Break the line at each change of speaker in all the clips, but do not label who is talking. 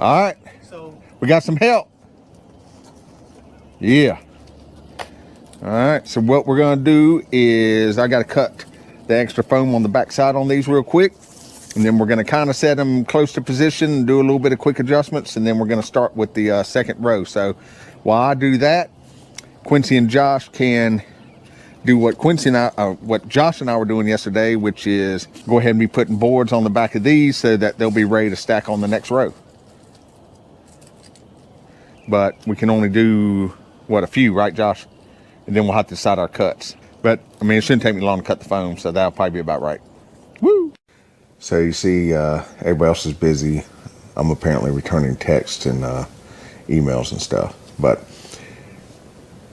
All right.
So
we got some help. Yeah. All right. So what we're going to do is I got to cut the extra foam on the back side on these real quick. And then we're going to kind of set them close to position and do a little bit of quick adjustments. And then we're going to start with the second row. So while I do that, Quincy and Josh can do what what Josh and I were doing yesterday, which is go ahead and be putting boards on the back of these so that they'll be ready to stack on the next row. But we can only do, what, a few, right, Josh? And then we'll have to decide our cuts. But, I mean, it shouldn't take me long to cut the foam, so that'll probably be about right. Woo! So you see, everybody else is busy. I'm apparently returning texts and emails and stuff. But,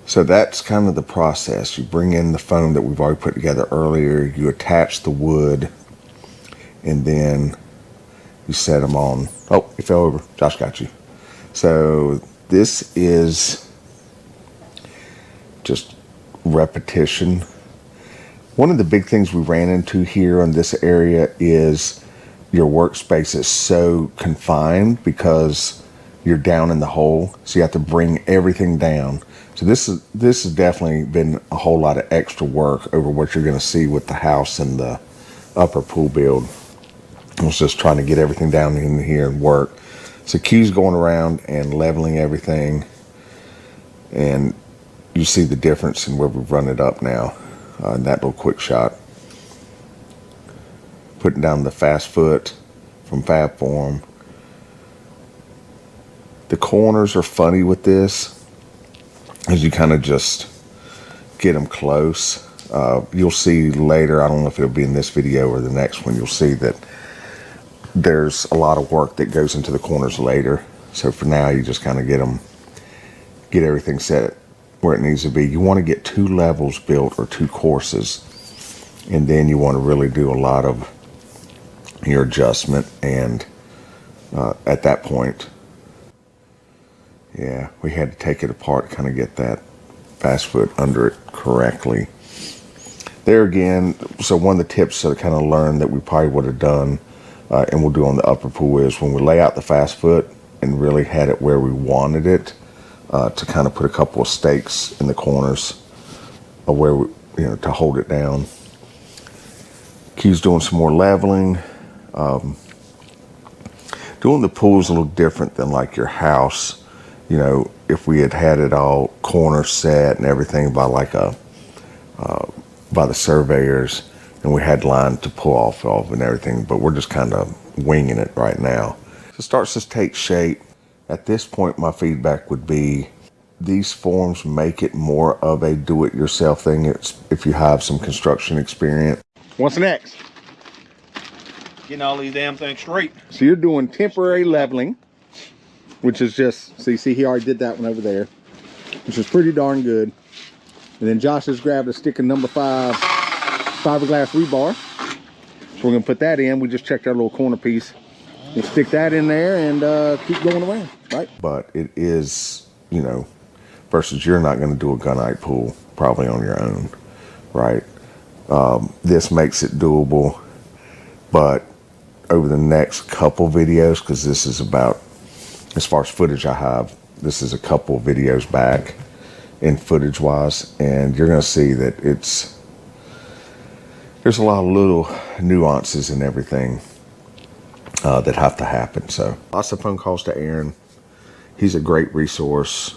so that's kind of the process. You bring in the foam that we've already put together earlier. You attach the wood. And then you set them on. Oh, it fell over. Josh got you. So this is just repetition. One of the big things we ran into here in this area is your workspace is so confined because you're down in the hole. So you have to bring everything down. So this has definitely been a whole lot of extra work over what you're going to see with the house and the upper pool build. I was just trying to get everything down in here and work. So Q's going around and leveling everything, and you see the difference in where we've run it up now in that little quick shot. Putting down the fast foot from Fab Form. The corners are funny with this, as you kind of just get them close. You'll see later, I don't know if it'll be in this video or the next one, you'll see that there's a lot of work that goes into the corners later. So for now, you just kind of get everything set where it needs to be. You want to get 2 levels built or 2 courses. And then you want to really do a lot of your adjustment. And at that point, yeah, we had to take it apart, kind of get that fast foot under it correctly. There again, so one of the tips that I kind of learned that we probably would have done and we'll do on the upper pool is when we lay out the fast foot and really had it where we wanted it, to kind of put a couple of stakes in the corners of where we, to hold it down. Q's doing some more leveling. Doing the pool is a little different than like your house. If we had it all corner set and everything by like by the surveyors, and we had line to pull off of and everything, but we're just kind of winging it right now. So it starts to take shape. At this point, my feedback would be these forms make it more of a do-it-yourself thing. It's if you have some construction experience. What's next?
getting all these damn things straight.
So you're doing temporary leveling, which is just, so you see he already did that one over there, which is pretty darn good. And then Josh has grabbed a stick of number 5 fiberglass rebar. So we're gonna put that in. We just checked our little corner piece. We'll stick that in there and keep going around, right? But it is, versus you're not gonna do a gunite pool probably on your own, right? This makes it doable, but over the next couple videos, because this is about, as far as footage I have, this is a couple videos back in footage wise, and you're gonna see that there's a lot of little nuances and everything that have to happen. So lots of phone calls to Aaron. He's a great resource.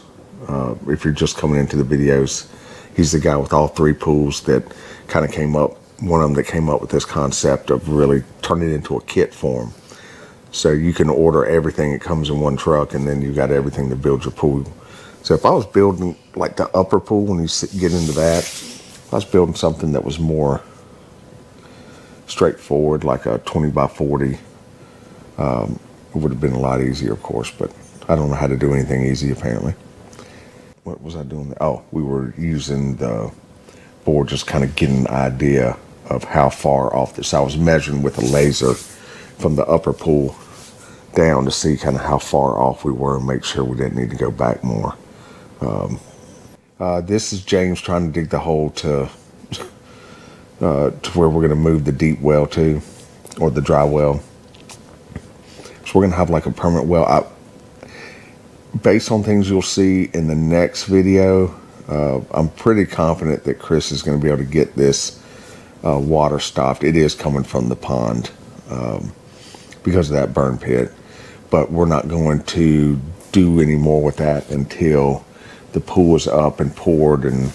If you're just coming into the videos, he's the guy with All3Pools that kind of came up, one of them that came up with this concept of really turning it into a kit form. So you can order everything, it comes in one truck, and then you got everything to build your pool. So if I was building like the upper pool, when you get into that, if I was building something that was more straightforward, like a 20 by 40, it would have been a lot easier, of course, but I don't know how to do anything easy apparently. What was I doing? Oh, we were using the board, just kind of getting an idea of how far off this. I was measuring with a laser from the upper pool down to see kind of how far off we were and make sure we didn't need to go back more. This is James trying to dig the hole to where we're going to move the deep well to, or the dry well. So we're going to have like a permanent well. based on things you'll see in the next video, I'm pretty confident that Chris is going to be able to get this water stopped. It is coming from the pond because of that burn pit, but we're not going to do any more with that until the pool is up and poured and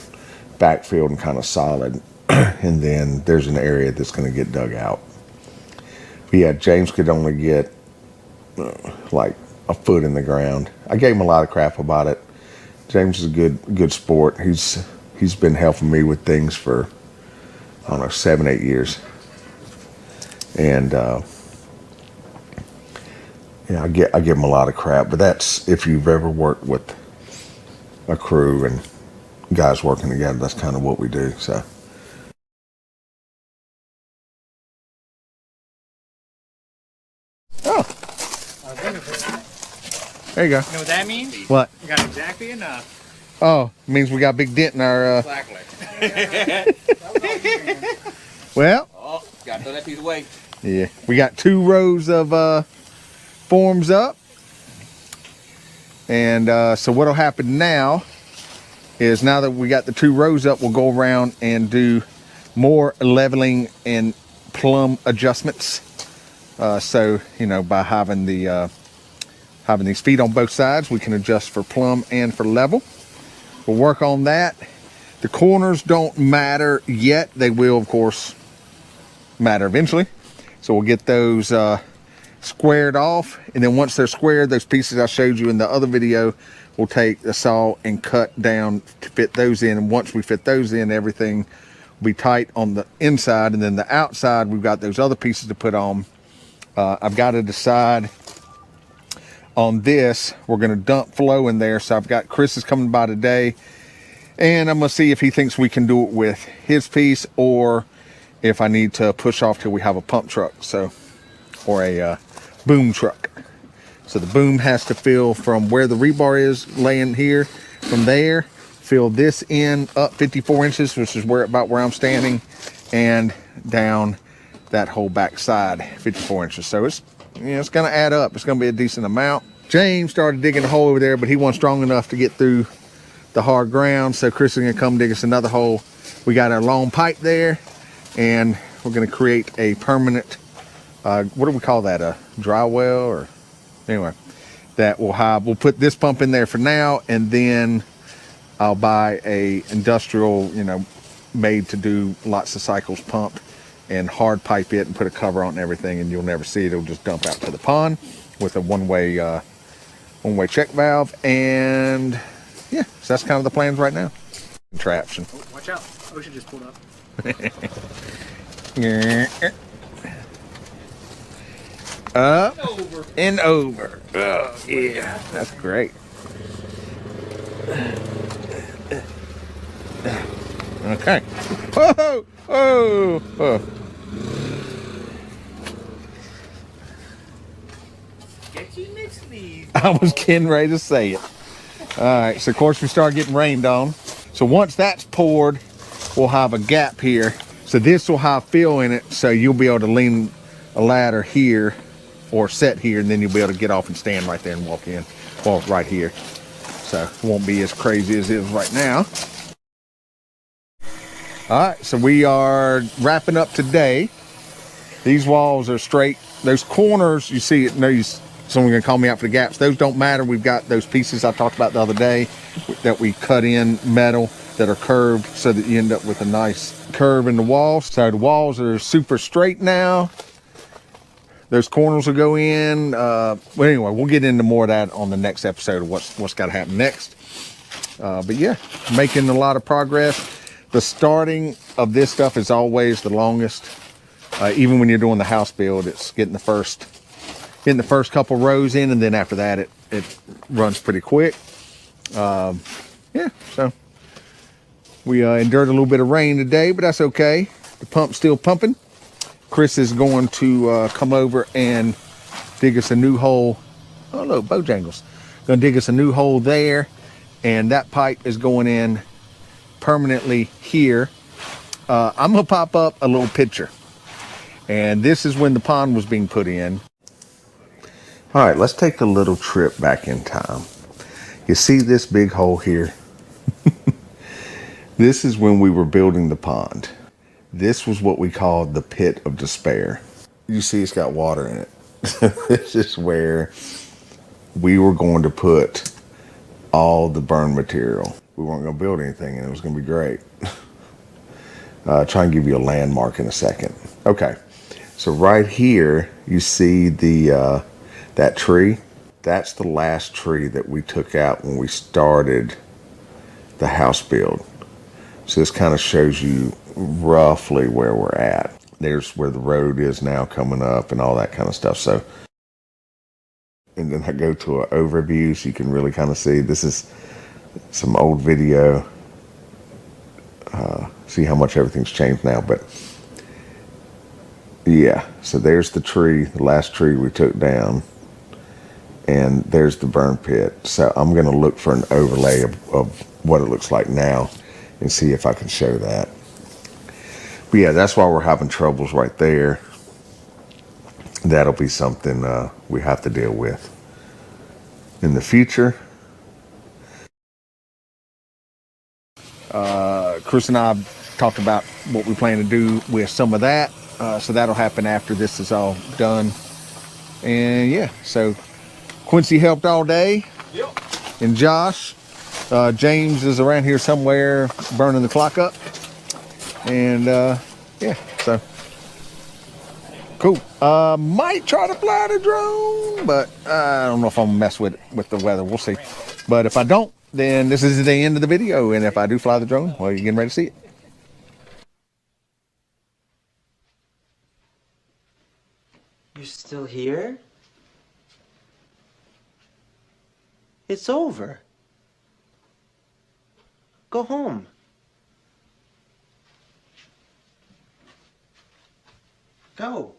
backfilled and kind of solid. And then there's an area that's going to get dug out. But yeah, James could only get like a foot in the ground. I gave him a lot of crap about it. James is a good sport. He's been helping me with things for, I don't know, 7-8 years. And yeah, I give him a lot of crap, but that's if you've ever worked with a crew and guys working together, that's kind of what we do. So there you go.
You know what that means?
What?
We got exactly enough.
Oh, it means we got a big dent in our
Exactly.
well,
Oh, got to throw that piece away.
yeah, we got 2 rows of forms up. And so what'll happen now is, now that we got the 2 rows up, we'll go around and do more leveling and plumb adjustments. So, you know, by having these feet on both sides, we can adjust for plumb and for level. We'll work on that. The corners don't matter yet. They will, of course, matter eventually. So we'll get those squared off. And then once they're squared, those pieces I showed you in the other video, we'll take the saw and cut down to fit those in. And once we fit those in, everything will be tight on the inside. And then the outside, we've got those other pieces to put on. I've got to decide on this. We're going to dump flow in there. So I've got Chris is coming by today, and I'm going to see if he thinks we can do it with his piece, or if I need to push off till we have a pump truck, so, or a boom truck. So the boom has to fill from where the rebar is laying here, from there, fill this in up 54 inches, which is about where I'm standing, and down that whole back side 54 inches. So it's, you know, it's going to add up. It's going to be a decent amount. James started digging a hole over there, but he wasn't strong enough to get through the hard ground. So Chris is going to come dig us another hole. We got our long pipe there, and we're going to create a permanent, what do we call that? A dry well, or anyway, that we'll have. We'll put this pump in there for now, and then I'll buy a industrial, you know, made to do lots of cycles pump, and hard pipe it and put a cover on and everything, and you'll never see it. It'll just dump out to the pond with a one-way check valve. And yeah, so that's kind of the plans right now. Contraption.
Oh, watch out. Ocean just pulled up.
Up
Over.
and over. Oh, yeah, that's great. Okay. Whoa! Oh! Oh!
Get you next lead.
I was getting ready to say it. All right, so of course we start getting rained on. So once that's poured, we'll have a gap here. So this will have fill in it, so you'll be able to lean a ladder here or set here, and then you'll be able to get off and stand right there and walk in, or right here. So it won't be as crazy as it is right now. All right, so we are wrapping up today. These walls are straight. Those corners, you see it, someone's gonna call me out for the gaps. Those don't matter. We've got those pieces I talked about the other day that we cut in metal that are curved, so that you end up with a nice curve in the wall. So the walls are super straight now. Those corners will go in. Well, anyway, we'll get into more of that on the next episode of what's got to happen next. But yeah, making a lot of progress. The starting of this stuff is always the longest. Even when you're doing the house build, it's getting the first couple rows in, and then after that, it runs pretty quick. Yeah, so we endured a little bit of rain today, but that's okay. The pump's still pumping. Chris is going to come over and dig us a new hole. Oh, look, Bojangles. Gonna dig us a new hole there, and that pipe is going in permanently here. I'm gonna pop up a little picture, and this is when the pond was being put in. All right, let's take a little trip back in time. You see this big hole here? This is when we were building the pond. This was what we called the pit of despair. You see it's got water in it. This is where we were going to put all the burn material. We weren't going to build anything and it was going to be great. Try and give you a landmark in a second. Okay, so right here you see the that tree. That's the last tree that we took out when we started the house build. So this kind of shows you roughly where we're at. There's where the road is now coming up and all that kind of stuff. So, and then I go to an overview so you can really kind of see. This is some old video. See how much everything's changed now. But yeah, so there's the tree, the last tree we took down. And there's the burn pit. So I'm going to look for an overlay of what it looks like now and see if I can show that. But yeah, that's why we're having troubles right there. That'll be something we have to deal with in the future. Chris and I have talked about what we plan to do with some of that. So that'll happen after this is all done. And yeah, so Quincy helped all day.
Yep.
And Josh. James is around here somewhere burning the clock up. And yeah, so cool. Might try to fly the drone, but I don't know if I'm gonna mess with the weather. We'll see. But if I don't, then this is the end of the video. And if I do fly the drone, well, you're getting ready to see it.
You're still here? It's over. Go home. Go.